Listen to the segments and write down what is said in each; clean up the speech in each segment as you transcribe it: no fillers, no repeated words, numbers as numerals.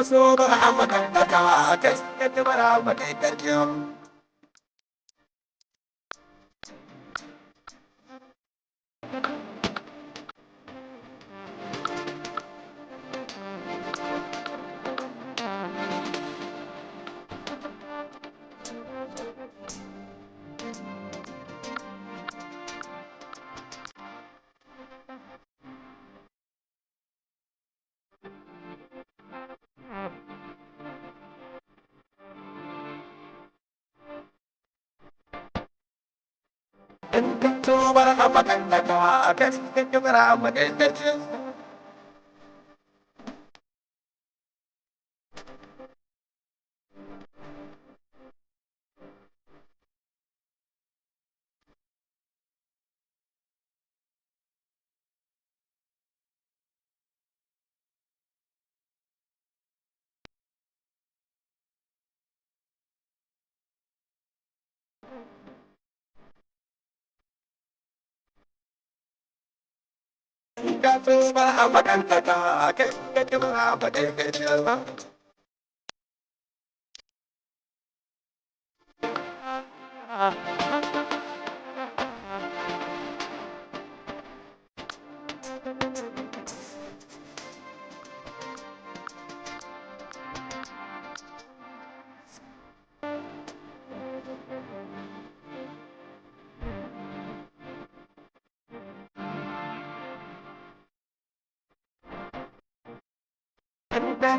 So ba amakan taka kai da bara ba kai da jam. So ba amakan taka kai da bara ba kai da jam. So ba amakan taka kai da bara ba kai da jam.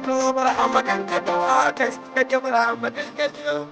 So ba amakan taka kai da bara ba kai da jam.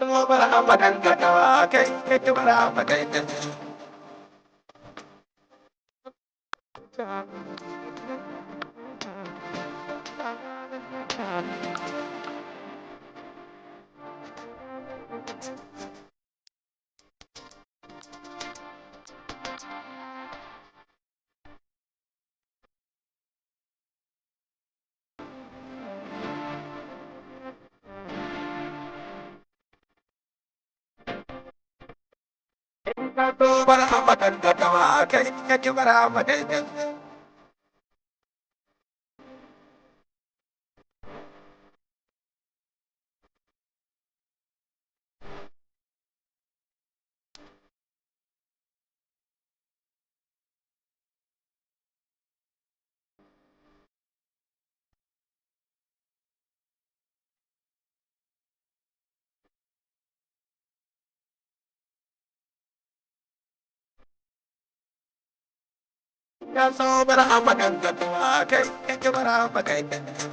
So ba amakan taka kai da bara ba kai da jam. So ba amakan taka kai da bara ba kai da jam. So ba amakan taka kai da bara ba kai da jam.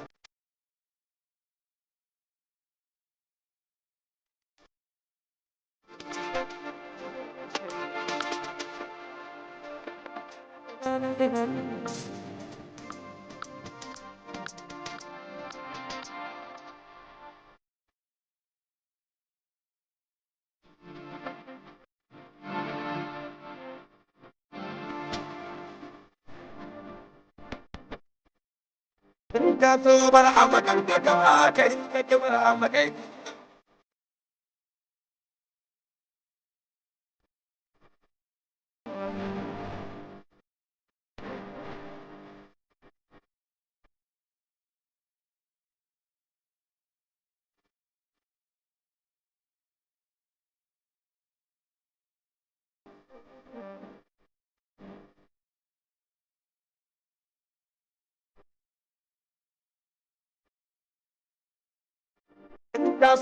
So ba amakan taka kai da bara ba kai.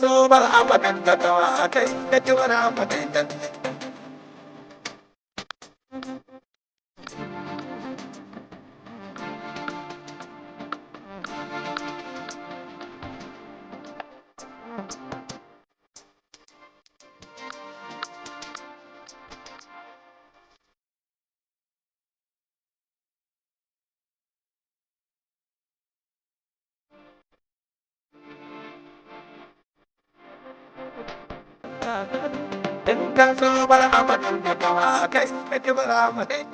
So ba amakan taka kai da bara ba kai da jam. Inka so bara amakin da kawa kai kake bara amakin.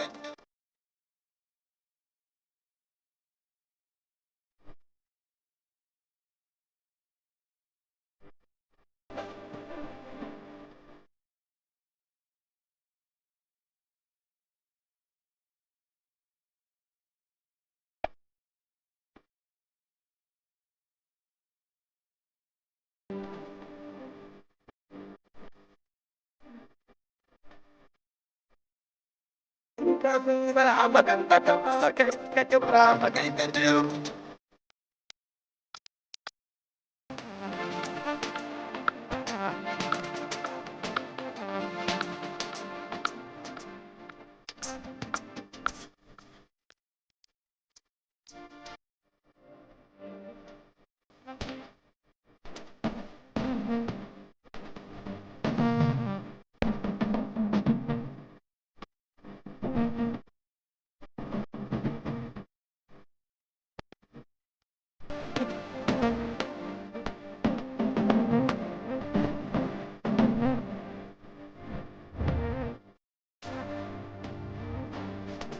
Inka so bara amakin da kawa kai kake bara amakin.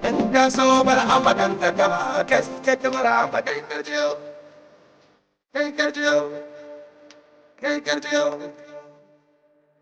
Inka so bara amakin da kawa kai kake bara amakin. Hey, get you. Hey, get you.